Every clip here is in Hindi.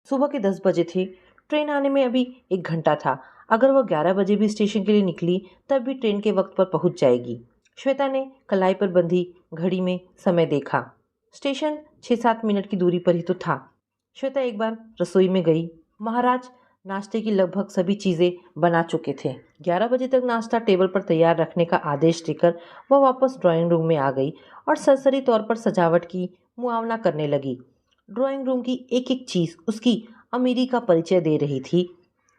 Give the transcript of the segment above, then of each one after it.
सुबह के 10 बजे थे। ट्रेन आने में अभी 1 घंटा था। अगर वह 11 बजे भी स्टेशन के लिए निकली तब भी ट्रेन के वक्त पर पहुंच जाएगी। श्वेता ने कलाई पर बंधी घड़ी में समय देखा। स्टेशन 6-7 मिनट की दूरी पर ही तो था। श्वेता एक बार रसोई में गई। महाराज नाश्ते की लगभग सभी चीजें बना चुके थे। 11 बजे तक नाश्ता टेबल पर तैयार रखने का आदेश देकर वह वापस ड्राइंग रूम में आ गई और सरसरी तौर पर सजावट की मुआवना करने लगी। ड्राइंग रूम की एक एक चीज उसकी अमीरी का परिचय दे रही थी।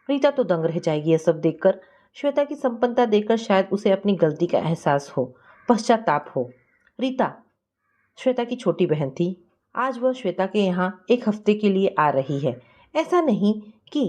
रीता तो दंग रह जाएगी यह सब देखकर। श्वेता की संपन्नता देखकर शायद उसे अपनी गलती का एहसास हो, पश्चाताप हो। रीता श्वेता की छोटी बहन थी। आज वह श्वेता के यहाँ एक हफ्ते के लिए आ रही है। ऐसा नहीं कि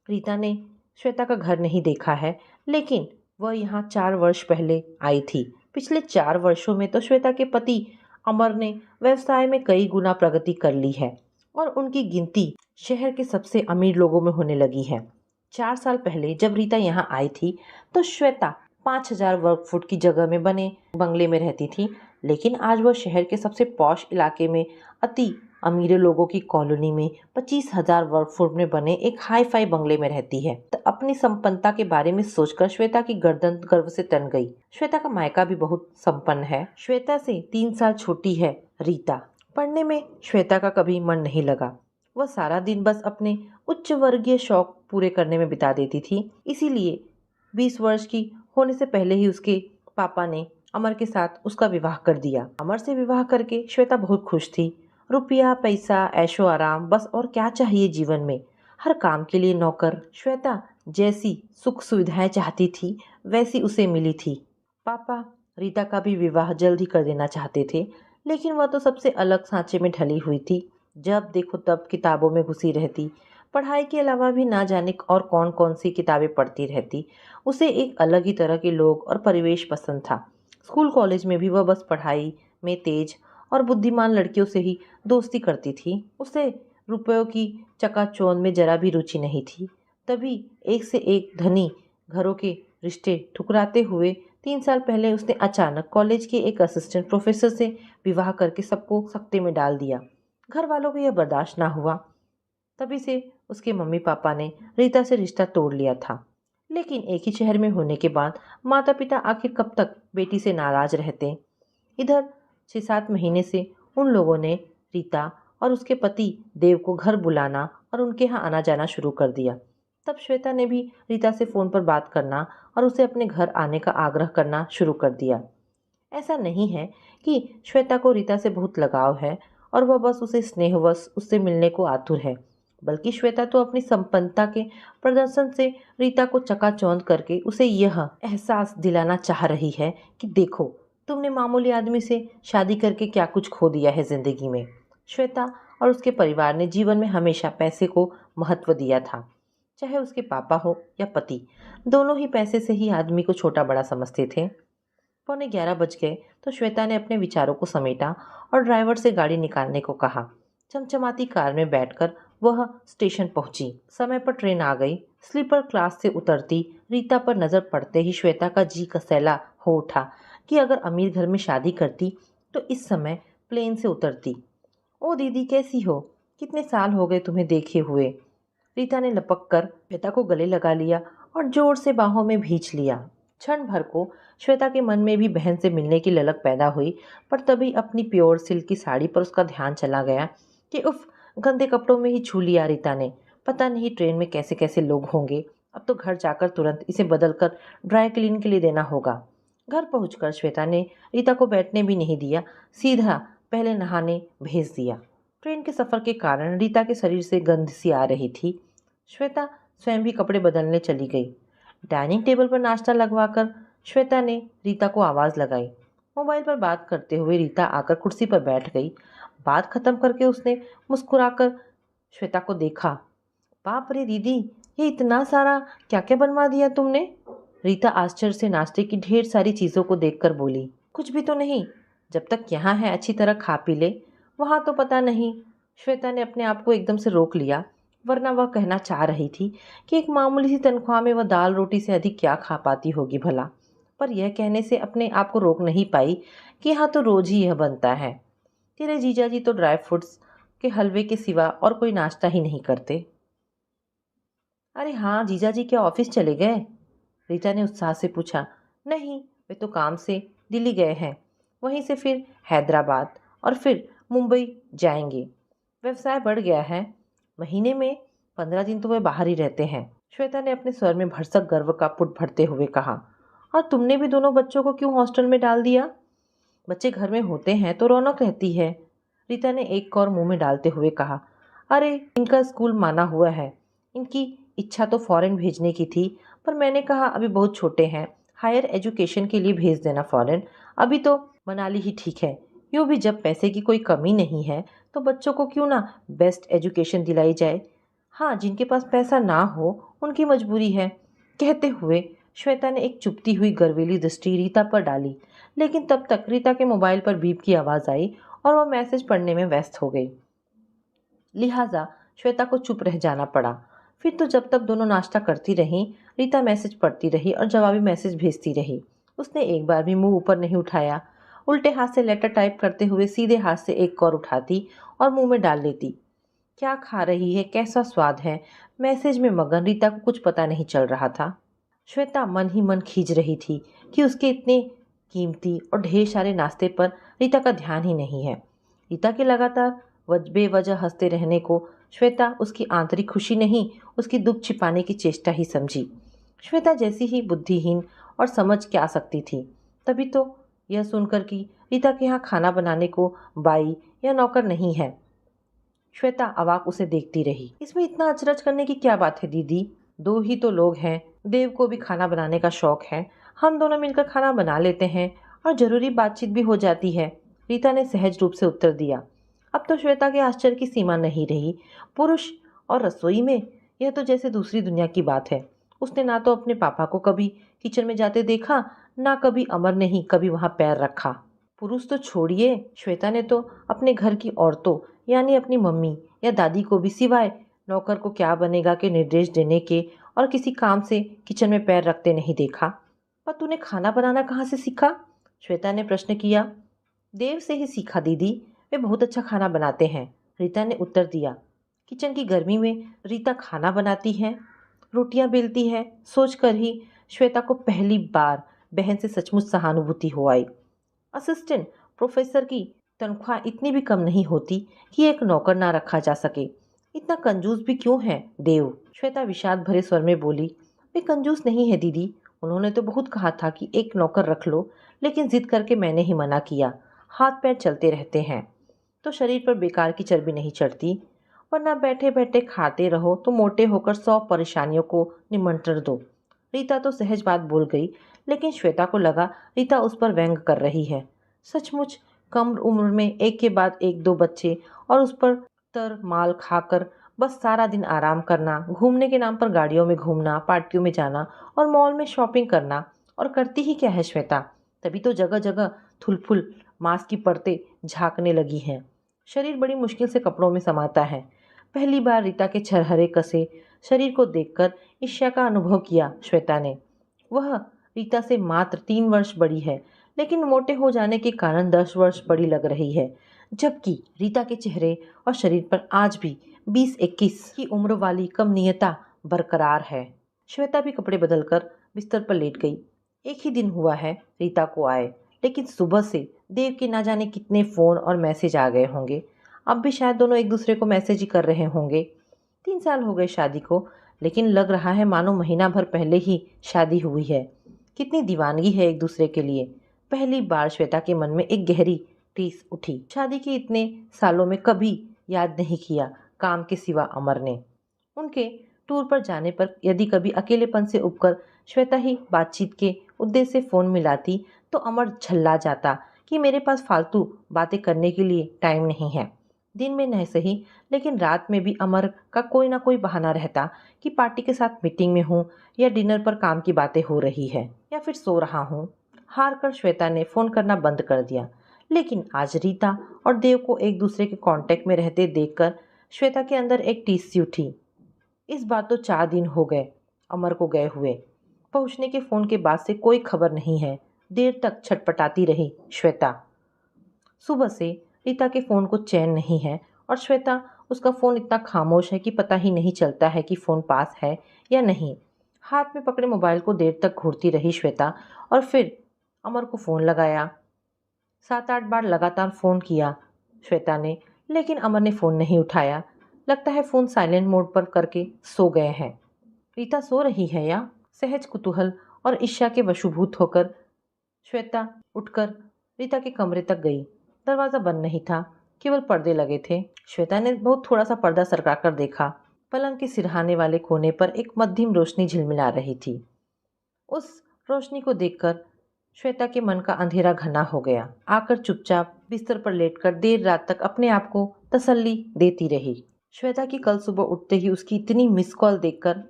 रीता ने श्वेता का घर नहीं देखा है, लेकिन वह यहाँ 4 वर्ष पहले आई थी। पिछले 4 वर्षों में तो श्वेता के पति अमर ने व्यवसाय में कई गुना प्रगति कर ली है और उनकी गिनती शहर के सबसे अमीर लोगों में होने लगी है। 4 साल पहले जब रीता यहाँ आई थी तो श्वेता 5,000 वर्ग फुट की जगह में बने बंगले में रहती थी, लेकिन आज वह शहर के सबसे पॉश इलाके में अति अमीर लोगों की कॉलोनी में 25,000 वर्ग फुट में बने एक हाई फाई बंगले में रहती है। तो अपनी संपन्नता के बारे में सोचकर श्वेता की गर्दन गर्व से तन गई। श्वेता का मायका भी बहुत संपन्न है। श्वेता से 3 साल छोटी है रीता। पढ़ने में श्वेता का कभी मन नहीं लगा। वह सारा दिन बस अपने उच्च वर्गीय शौक पूरे करने में बिता देती थी। इसीलिए 20 वर्ष की होने से पहले ही उसके पापा ने अमर के साथ उसका विवाह कर दिया। अमर से विवाह करके श्वेता बहुत खुश थी। रुपया पैसा ऐशो आराम, बस और क्या चाहिए जीवन में। हर काम के लिए नौकर। श्वेता जैसी सुख सुविधाएं चाहती थी वैसी उसे मिली थी। पापा रीता का भी विवाह जल्द ही कर देना चाहते थे, लेकिन वह तो सबसे अलग सांचे में ढली हुई थी। जब देखो तब किताबों में घुसी रहती। पढ़ाई के अलावा भी ना जाने और कौन कौन सी किताबें पढ़ती रहती। उसे एक अलग ही तरह के लोग और परिवेश पसंद था। स्कूल कॉलेज में भी वह बस पढ़ाई में तेज और बुद्धिमान लड़कियों से ही दोस्ती करती थी। उसे रुपयों की चकाचौंध में जरा भी रुचि नहीं थी। तभी एक से एक धनी घरों के रिश्ते ठुकराते हुए 3 साल पहले उसने अचानक कॉलेज के एक असिस्टेंट प्रोफेसर से विवाह करके सबको सकते में डाल दिया। घर वालों को यह बर्दाश्त ना हुआ। तभी से उसके मम्मी पापा ने रीता से रिश्ता तोड़ लिया था। लेकिन एक ही शहर में होने के बाद माता पिता आखिर कब तक बेटी से नाराज रहते। इधर 6-7 महीने से उन लोगों ने रीता और उसके पति देव को घर बुलाना और उनके यहाँ आना जाना शुरू कर दिया। तब श्वेता ने भी रीता से फ़ोन पर बात करना और उसे अपने घर आने का आग्रह करना शुरू कर दिया। ऐसा नहीं है कि श्वेता को रीता से बहुत लगाव है और वह बस उसे स्नेहवश उससे मिलने को आतुर है, बल्कि श्वेता तो अपनी संपन्नता के प्रदर्शन से रीता को चकाचौंध करके उसे यह एहसास दिलाना चाह रही है कि देखो तुमने मामूली आदमी से शादी करके क्या कुछ खो दिया है जिंदगी में। श्वेता और उसके परिवार ने जीवन में हमेशा पैसे को महत्व दिया था। चाहे उसके पापा हो या पति, दोनों ही पैसे से ही आदमी को छोटा बड़ा समझते थे। 11:15 बज गए तो श्वेता ने अपने विचारों को समेटा और ड्राइवर से गाड़ी निकालने को कहा। चमचमाती कार में बैठकर वह स्टेशन पहुंची। समय पर ट्रेन आ गई। स्लीपर क्लास से उतरती रीता पर नजर पड़ते ही श्वेता का जी कसैला हो उठा कि अगर अमीर घर में शादी करती तो इस समय प्लेन से उतरती। ओ दीदी कैसी हो, कितने साल हो गए तुम्हें देखे हुए। रीता ने लपक कर श्वेता को गले लगा लिया और जोर से बाहों में भींच लिया। क्षण भर को श्वेता के मन में भी बहन से मिलने की ललक पैदा हुई, पर तभी अपनी प्योर सिल्क की साड़ी पर उसका ध्यान चला गया कि उफ, गंदे कपड़ों में ही छू लिया रीता ने। पता नहीं ट्रेन में कैसे कैसे लोग होंगे। अब तो घर जाकर तुरंत इसे बदलकर ड्राई क्लीन के लिए देना होगा। घर पहुंचकर श्वेता ने रीता को बैठने भी नहीं दिया, सीधा पहले नहाने भेज दिया। ट्रेन के सफर के कारण रीता के शरीर से गंध सी आ रही थी। श्वेता स्वयं भी कपड़े बदलने चली गई। डाइनिंग टेबल पर नाश्ता लगवाकर श्वेता ने रीता को आवाज़ लगाई। मोबाइल पर बात करते हुए रीता आकर कुर्सी पर बैठ गई। बात खत्म करके उसने मुस्कुराकर श्वेता को देखा। बाप रे दीदी, ये इतना सारा क्या क्या बनवा दिया तुमने। रीता आश्चर्य से नाश्ते की ढेर सारी चीज़ों को देखकर बोली। कुछ भी तो नहीं, जब तक यहाँ है अच्छी तरह खा पी ले, वहाँ तो पता नहीं। श्वेता ने अपने आप को एकदम से रोक लिया, वरना वह कहना चाह रही थी कि एक मामूली सी तनख्वाह में वह दाल रोटी से अधिक क्या खा पाती होगी भला, पर यह कहने से अपने आप को रोक नहीं पाई कि यहाँ तो रोज ही यह बनता है। तेरे जीजा जी तो ड्राई फ्रूट्स के हलवे के सिवा और कोई नाश्ता ही नहीं करते। अरे हाँ, जीजा जी क्या ऑफिस चले गए? रीता ने उत्साह से पूछा। नहीं, वे तो काम से दिल्ली गए हैं। वहीं से फिर हैदराबाद और फिर मुंबई जाएंगे। व्यवसाय बढ़ गया है। महीने में 15 दिन तो वे बाहर ही रहते हैं। श्वेता ने अपने स्वर में भरसक गर्व का पुट भरते हुए कहा। और तुमने भी दोनों बच्चों को क्यों हॉस्टल में डाल दिया? बच्चे घर में होते हैं तो रौनक रहती है। रीता ने एक कौर मुंह में डालते हुए कहा। अरे इनका स्कूल माना हुआ है। इनकी इच्छा तो फॉरेन भेजने की थी, पर मैंने कहा अभी बहुत छोटे हैं, हायर एजुकेशन के लिए भेज देना फॉरेन। अभी तो मनाली ही ठीक है। यूँ भी जब पैसे की कोई कमी नहीं है तो बच्चों को क्यों ना बेस्ट एजुकेशन दिलाई जाए। हाँ, जिनके पास पैसा ना हो उनकी मजबूरी है। कहते हुए श्वेता ने एक चुभती हुई गर्वीली दृष्टि रीता पर डाली, लेकिन तब तक रीता के मोबाइल पर बीप की आवाज़ आई और वह मैसेज पढ़ने में व्यस्त हो गई। लिहाजा श्वेता को चुप रह जाना पड़ा। फिर तो जब तक दोनों नाश्ता करती रहीं, रीता मैसेज पढ़ती रही और जवाबी मैसेज भेजती रही। उसने एक बार भी मुंह ऊपर नहीं उठाया। उल्टे हाथ से लेटर टाइप करते हुए सीधे हाथ से एक कौर उठाती और मुंह में डाल लेती। क्या खा रही है, कैसा स्वाद है, मैसेज में मगन रीता को कुछ पता नहीं चल रहा था। श्वेता मन ही मन खींच रही थी कि उसके इतने कीमती और ढेर सारे नाश्ते पर रीता का ध्यान ही नहीं है। रीता के लगातार बेवजह हंसते रहने को श्वेता उसकी आंतरिक खुशी नहीं, उसकी दुख छिपाने की चेष्टा ही समझी। श्वेता जैसी ही बुद्धिहीन और समझ क्या सकती थी। तभी तो यह सुनकर कि रीता के यहाँ खाना बनाने को बाई या नौकर नहीं है। श्वेता अवाक उसे देखती रही। इसमें इतना अचरज करने की क्या बात है दीदी? दो ही तो लोग हैं। देव को भी खाना बनाने का शौक है। हम दोनों मिलकर खाना बना लेते हैं और जरूरी बातचीत भी हो जाती है। रीता ने सहज रूप से उत्तर दिया। अब तो श्वेता के आश्चर्य की सीमा नहीं रही। पुरुष और रसोई में, यह तो जैसे दूसरी दुनिया की बात है। उसने ना तो अपने पापा को कभी किचन में जाते देखा, ना कभी अमर ने ही कभी वहां पैर रखा। पुरुष तो छोड़िए, श्वेता ने तो अपने घर की औरतों यानी अपनी मम्मी या दादी को भी सिवाय नौकर को क्या बनेगा के निर्देश देने के और किसी काम से किचन में पैर रखते नहीं देखा। पर तूने खाना बनाना कहाँ से सीखा? श्वेता ने प्रश्न किया। देव से ही सीखा दीदी, वे बहुत अच्छा खाना बनाते हैं, रीता ने उत्तर दिया। किचन की गर्मी में रीता खाना बनाती है, रोटियां बेलती है, सोचकर ही श्वेता को पहली बार बहन से सचमुच सहानुभूति हो आई। असिस्टेंट प्रोफेसर की तनख्वाह इतनी भी कम नहीं होती कि एक नौकर ना रखा जा सके। इतना कंजूस भी क्यों है देव? श्वेता विषाद भरे स्वर में बोली। वे कंजूस नहीं है दीदी, उन्होंने तो बहुत कहा था कि एक नौकर रख लो, लेकिन जिद करके मैंने ही मना किया। हाथ पैर चलते रहते हैं तो शरीर पर बेकार की चर्बी नहीं चढ़ती, वरना बैठे बैठे खाते रहो तो मोटे होकर 100 परेशानियों को निमंत्रण दो। रीता तो सहज बात बोल गई, लेकिन श्वेता को लगा रीता उस पर व्यंग कर रही है। सचमुच कम उम्र में एक के बाद एक दो बच्चे और उस पर तर माल खाकर बस सारा दिन आराम करना, घूमने के नाम पर गाड़ियों में घूमना, पार्टियों में जाना और मॉल में शॉपिंग करना। और करती ही क्या है श्वेता? तभी तो जगह जगह थुलफुल मांस की परतें झांकने लगी हैं। शरीर बड़ी मुश्किल से कपड़ों में समाता है। पहली बार रीता के छरहरे कसे शरीर को देखकर ईर्ष्या का अनुभव किया श्वेता ने। वह रीता से मात्र 3 वर्ष बड़ी है, लेकिन मोटे हो जाने के कारण 10 वर्ष बड़ी लग रही है, जबकि रीता के चेहरे और शरीर पर आज भी 20-21 की उम्र वाली कमनीयता बरकरार है। श्वेता भी कपड़े बदलकर बिस्तर पर लेट गई। एक ही दिन हुआ है रीता को आए, लेकिन सुबह से देव के ना जाने कितने फ़ोन और मैसेज आ गए होंगे। अब भी शायद दोनों एक दूसरे को मैसेज ही कर रहे होंगे। 3 साल हो गए शादी को, लेकिन लग रहा है मानो महीना भर पहले ही शादी हुई है। कितनी दीवानगी है एक दूसरे के लिए। पहली बार श्वेता के मन में एक गहरी टीस उठी। शादी के इतने सालों में कभी याद नहीं किया काम के सिवा अमर ने। उनके टूर पर जाने पर यदि कभी अकेलेपन से उबकर श्वेता ही बातचीत के उद्देश्य से फ़ोन मिलाती तो अमर झल्ला जाता कि मेरे पास फालतू बातें करने के लिए टाइम नहीं है। दिन में नहीं सही, लेकिन रात में भी अमर का कोई ना कोई बहाना रहता कि पार्टी के साथ मीटिंग में हूँ या डिनर पर काम की बातें हो रही है या फिर सो रहा हूँ। हार कर श्वेता ने फ़ोन करना बंद कर दिया, लेकिन आज रीता और देव को एक दूसरे के कांटेक्ट में रहते देखकर श्वेता के अंदर एक टीस सी उठी। इस बार तो 4 दिन हो गए अमर को गए हुए। पहुंचने के फ़ोन के बाद से कोई खबर नहीं है। देर तक छटपटाती रही श्वेता। सुबह से रीता के फ़ोन को चैन नहीं है और श्वेता उसका फ़ोन इतना खामोश है कि पता ही नहीं चलता है कि फ़ोन पास है या नहीं। हाथ में पकड़े मोबाइल को देर तक घूरती रही श्वेता और फिर अमर को फ़ोन लगाया। 7-8 बार लगातार फ़ोन किया श्वेता ने, लेकिन अमर ने फ़ोन नहीं उठाया। लगता है फ़ोन साइलेंट मोड पर करके सो गए हैं। रीता सो रही है या? सहज कुतूहल और ईर्ष्या के वशीभूत होकर श्वेता उठकर रीता के कमरे तक गई। दरवाज़ा बंद नहीं था, केवल पर्दे लगे थे। श्वेता ने बहुत थोड़ा सा पर्दा सरका कर देखा। पलंग के सिरहाने वाले कोने पर एक मध्यम रोशनी झिलमिला रही थी। उस रोशनी को देखकर श्वेता के मन का अंधेरा घना हो गया। आकर चुपचाप बिस्तर पर लेटकर देर रात तक अपने आप को तसल्ली देती रही। श्वेता की कल सुबह उठते ही उसकी इतनी मिस कॉल देखकर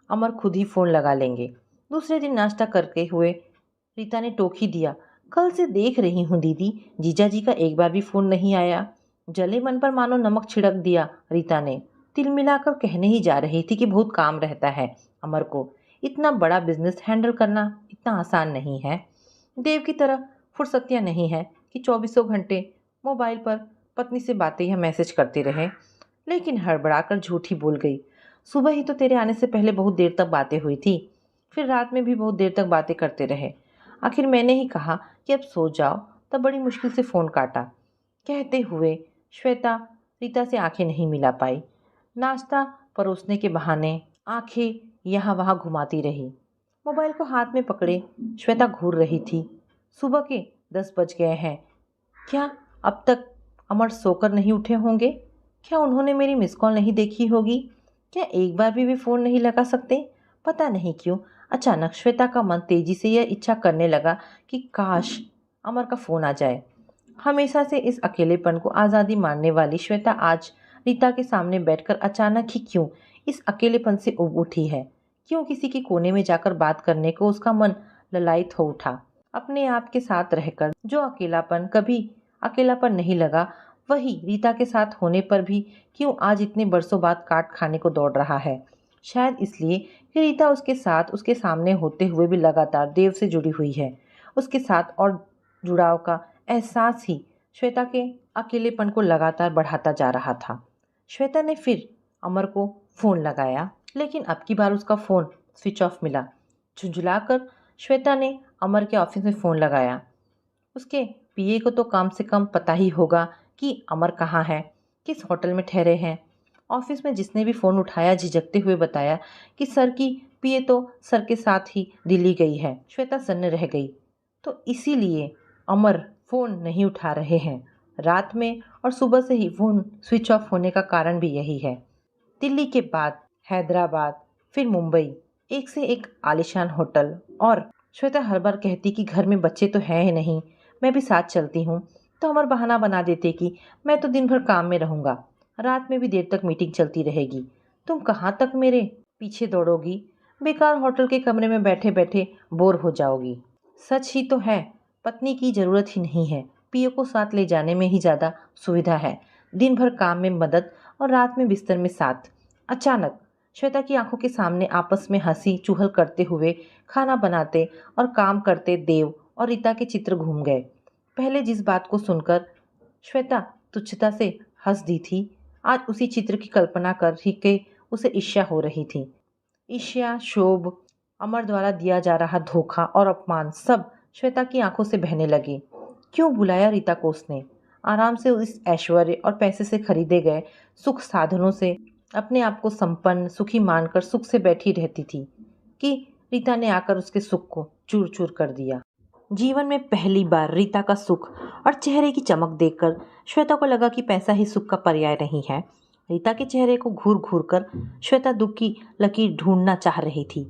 अमर खुद ही फ़ोन लगा लेंगे। दूसरे दिन नाश्ता करके हुए रीता ने टोक ही दिया, कल से देख रही हूँ दीदी, जीजा जी का एक बार भी फ़ोन नहीं आया। जले मन पर मानो नमक छिड़क दिया रीता ने। तिल मिलाकर कहने ही जा रही थी कि बहुत काम रहता है अमर को। इतना बड़ा बिजनेस हैंडल करना इतना आसान नहीं है। देव की तरह फुर्सतियाँ नहीं है कि चौबीसों घंटे मोबाइल पर पत्नी से बातें या मैसेज करते रहे। लेकिन हड़बड़ाकर झूठ ही बोल गई। सुबह ही तो तेरे आने से पहले बहुत देर तक बातें हुई थी, फिर रात में भी बहुत देर तक बातें करते रहे। आखिर मैंने ही कहा कि अब सो जाओ, तब बड़ी मुश्किल से फ़ोन काटा। कहते हुए श्वेता रीता से आंखें नहीं मिला पाई। नाश्ता परोसने के बहाने आंखें यहाँ वहाँ घुमाती रही। मोबाइल को हाथ में पकड़े श्वेता घूर रही थी। सुबह के 10 बज गए हैं। क्या अब तक अमर सोकर नहीं उठे होंगे? क्या उन्होंने मेरी मिस कॉल नहीं देखी होगी? क्या एक बार भी वे फ़ोन नहीं लगा सकते? पता नहीं क्यों अचानक श्वेता का मन तेजी से यह इच्छा करने लगा कि काश अमर का फ़ोन आ जाए। हमेशा से इस अकेलेपन को आज़ादी मानने वाली श्वेता आज रीता के सामने बैठकर अचानक ही क्यों इस अकेलेपन से उब उठी है? क्यों किसी के कोने में जाकर बात करने को उसका मन ललायत हो उठा? अपने आप के साथ रहकर जो अकेलापन कभी अकेलापन नहीं लगा, वही रीता के साथ होने पर भी क्यों आज इतने बरसों बाद काट खाने को दौड़ रहा है? शायद इसलिए कि रीता उसके साथ उसके सामने होते हुए भी लगातार देव से जुड़ी हुई है। उसके साथ और जुड़ाव का एहसास ही श्वेता के अकेलेपन को लगातार बढ़ाता जा रहा था। श्वेता ने फिर अमर को फ़ोन लगाया, लेकिन अब की बार उसका फ़ोन स्विच ऑफ मिला। झुंझुलाकर श्वेता ने अमर के ऑफिस में फ़ोन लगाया। उसके पीए को तो कम से कम पता ही होगा कि अमर कहाँ है, किस होटल में ठहरे हैं। ऑफिस में जिसने भी फ़ोन उठाया झिझकते हुए बताया कि सर की पीए तो सर के साथ ही दिल्ली गई है। श्वेता सन्न रह गई। तो इसीलिए अमर फ़ोन नहीं उठा रहे हैं रात में, और सुबह से ही फ़ोन स्विच ऑफ होने का कारण भी यही है। दिल्ली के बाद हैदराबाद, फिर मुंबई, एक से एक आलीशान होटल। और श्वेता हर बार कहती कि घर में बच्चे तो हैं ही नहीं, मैं भी साथ चलती हूँ। तो अमर बहाना बना देते कि मैं तो दिन भर काम में रहूँगा, रात में भी देर तक मीटिंग चलती रहेगी, तुम कहाँ तक मेरे पीछे दौड़ोगी, बेकार होटल के कमरे में बैठे बैठे बोर हो जाओगी। सच ही तो है, पत्नी की ज़रूरत ही नहीं है, पीओ को साथ ले जाने में ही ज़्यादा सुविधा है। दिन भर काम में मदद और रात में बिस्तर में साथ। अचानक श्वेता की आंखों के सामने आपस में हंसी चुहल करते हुए खाना बनाते और काम करते देव और रीता के चित्र घूम गए। पहले जिस बात को सुनकर श्वेता तुच्छता से हंस दी थी, आज उसी चित्र की कल्पना कर ही के उसे ईर्ष्या हो रही थी। ईर्ष्या, क्षोभ, अमर द्वारा दिया जा रहा धोखा और अपमान सब श्वेता की आंखों से बहने लगे। क्यों बुलाया रीता को उसने? आराम से इस ऐश्वर्य और पैसे से खरीदे गए सुख साधनों से अपने आप को संपन्न सुखी मानकर सुख से बैठी रहती थी कि रीता ने आकर उसके सुख को चूर चूर कर दिया। जीवन में पहली बार रीता का सुख और चेहरे की चमक देखकर श्वेता को लगा कि पैसा ही सुख का पर्याय नहीं है। रीता के चेहरे को घूर घूर कर श्वेता दुख की लकीर ढूंढना चाह रही थी।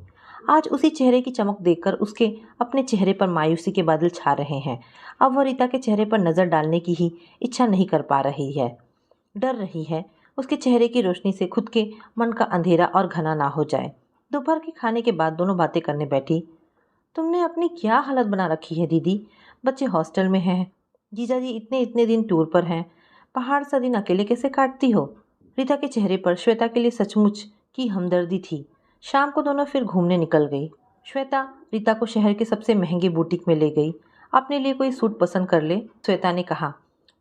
आज उसी चेहरे की चमक देखकर उसके अपने चेहरे पर मायूसी के बादल छा रहे हैं। अब वह रीता के चेहरे पर नज़र डालने की ही इच्छा नहीं कर पा रही है। डर रही है उसके चेहरे की रोशनी से खुद के मन का अंधेरा और घना ना हो जाए। दोपहर के खाने के बाद दोनों बातें करने बैठी। तुमने अपनी क्या हालत बना रखी है दीदी? बच्चे हॉस्टल में हैं, जीजाजी इतने इतने दिन टूर पर हैं, पहाड़ सा दिन अकेले कैसे काटती हो? रीता के चेहरे पर श्वेता के लिए सचमुच की हमदर्दी थी। शाम को दोनों फिर घूमने निकल गई। श्वेता रीता को शहर के सबसे महंगे बुटीक में ले गई। अपने लिए कोई सूट पसंद कर ले, श्वेता ने कहा।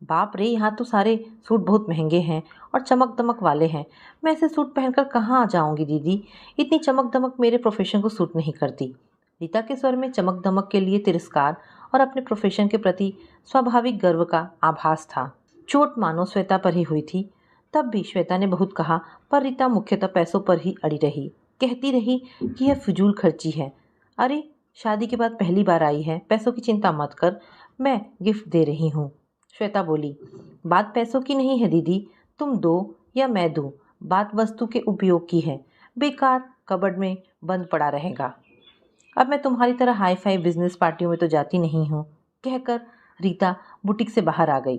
बाप रे, यहाँ तो सारे सूट बहुत महंगे हैं और चमक दमक वाले हैं। मैं ऐसे सूट पहनकर कहाँ आ जाऊंगी दीदी, इतनी चमक दमक मेरे प्रोफेशन को सूट नहीं करती। रीता के स्वर में चमक दमक के लिए तिरस्कार और अपने प्रोफेशन के प्रति स्वाभाविक गर्व का आभास था। चोट मानो श्वेता पर ही हुई थी। तब भी श्वेता ने बहुत कहा, पर रीता मुख्यतः पैसों पर ही अड़ी रही। कहती रही कि यह फिजूल खर्ची है। अरे, शादी के बाद पहली बार आई है, पैसों की चिंता मत कर, मैं गिफ्ट दे रही हूँ। श्वेता बोली, बात पैसों की नहीं है दीदी, तुम दो या मैं दूँ, बात वस्तु के उपयोग की है। बेकार कबर्ड में बंद पड़ा रहेगा। अब मैं तुम्हारी तरह हाई फाई बिजनेस पार्टियों में तो जाती नहीं हूँ। कहकर रीता बुटीक से बाहर आ गई।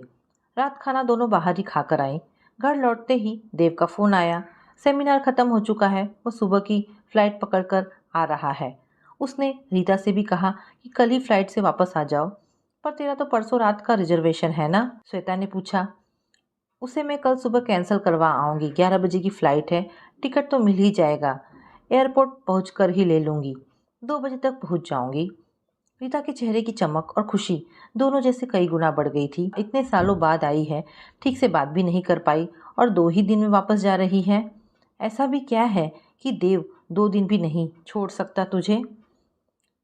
रात खाना दोनों बाहर ही खाकर आए। घर लौटते ही देव का फ़ोन आया। सेमिनार ख़त्म हो चुका है, वो सुबह की फ़्लाइट पकड़कर आ रहा है। उसने रीता से भी कहा कि कल ही फ़्लाइट से वापस आ जाओ। पर तेरा तो परसों रात का रिजर्वेशन है ना? श्वेता ने पूछा। उसे मैं कल सुबह कैंसिल करवा आऊँगी, 11 बजे की फ़्लाइट है, टिकट तो मिल ही जाएगा। एयरपोर्ट पहुँच कर ही ले लूँगी, 2 बजे तक पहुँच जाऊँगी। रीता के चेहरे की चमक और खुशी दोनों जैसे कई गुना बढ़ गई थी। इतने सालों बाद आई है, ठीक से बात भी नहीं कर पाई और 2 ही दिन में वापस जा रही है। ऐसा भी क्या है कि देव 2 दिन भी नहीं छोड़ सकता तुझे?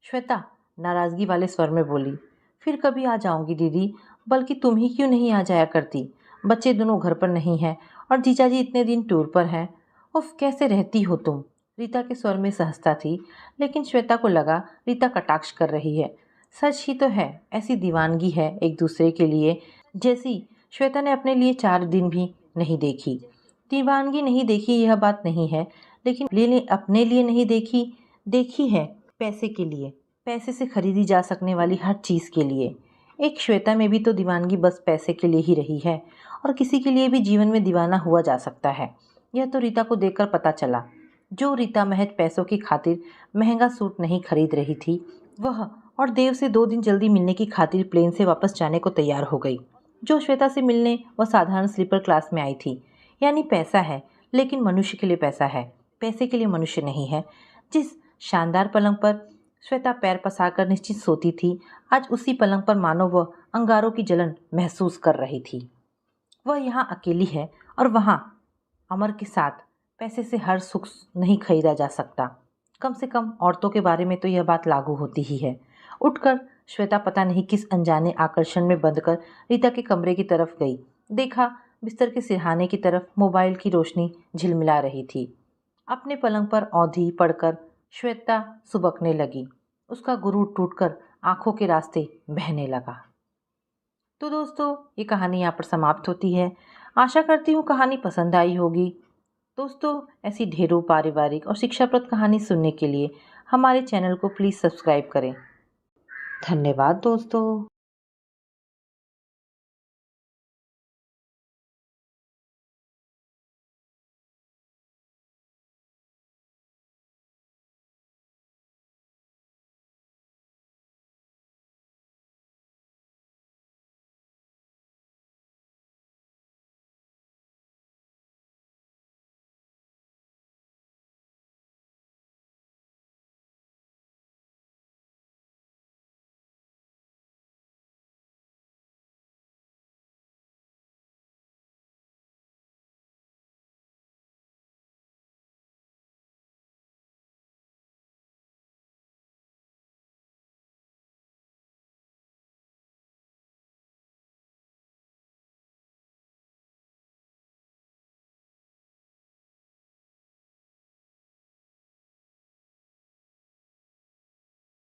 श्वेता नाराज़गी वाले स्वर में बोली, फिर कभी आ जाऊंगी दीदी, बल्कि तुम ही क्यों नहीं आ जाया करती? बच्चे दोनों घर पर नहीं हैं और जीजाजी इतने दिन टूर पर हैं। उफ, कैसे रहती हो तुम? रीता के स्वर में सहजता थी, लेकिन श्वेता को लगा रीता कटाक्ष कर रही है। सच ही तो है, ऐसी दीवानगी है एक दूसरे के लिए जैसी श्वेता ने अपने लिए 4 दिन भी नहीं देखी। दीवानगी नहीं देखी यह बात नहीं है, लेकिन अपने लिए नहीं देखी, देखी है पैसे के लिए, पैसे से खरीदी जा सकने वाली हर चीज़ के लिए। एक श्वेता में भी तो दीवानगी बस पैसे के लिए ही रही है, और किसी के लिए भी जीवन में दीवाना हुआ जा सकता है। यह तो रीता को देखकर पता चला। जो रीता महज पैसों की खातिर महंगा सूट नहीं खरीद रही थी, वह और देव से 2 दिन जल्दी मिलने की खातिर प्लेन से वापस जाने को तैयार हो गई। जो श्वेता से मिलने वह साधारण स्लीपर क्लास में आई थी। यानी पैसा है, लेकिन मनुष्य के लिए पैसा है, पैसे के लिए मनुष्य नहीं है। जिस शानदार पलंग पर श्वेता पैर पसारकर निश्चित सोती थी, आज उसी पलंग पर मानो वह अंगारों की जलन महसूस कर रही थी। वह यहाँ अकेली है और वहाँ अमर के साथ। पैसे से हर सुख नहीं खरीदा जा सकता। कम से कम औरतों के बारे में तो यह बात लागू होती ही है। उठकर श्वेता पता नहीं किस अनजाने आकर्षण में बंधकर रीता के कमरे की तरफ गई। देखा, बिस्तर के सिरहाने की तरफ मोबाइल की रोशनी झिलमिला रही थी। अपने पलंग पर औंधी पड़कर श्वेता सुबकने लगी। उसका गुरूर टूटकर आंखों के रास्ते बहने लगा। तो दोस्तों, ये कहानी यहाँ पर समाप्त होती है। आशा करती हूँ कहानी पसंद आई होगी। दोस्तों, ऐसी ढेरों पारिवारिक और शिक्षाप्रद कहानी सुनने के लिए हमारे चैनल को प्लीज़ सब्सक्राइब करें। धन्यवाद दोस्तों।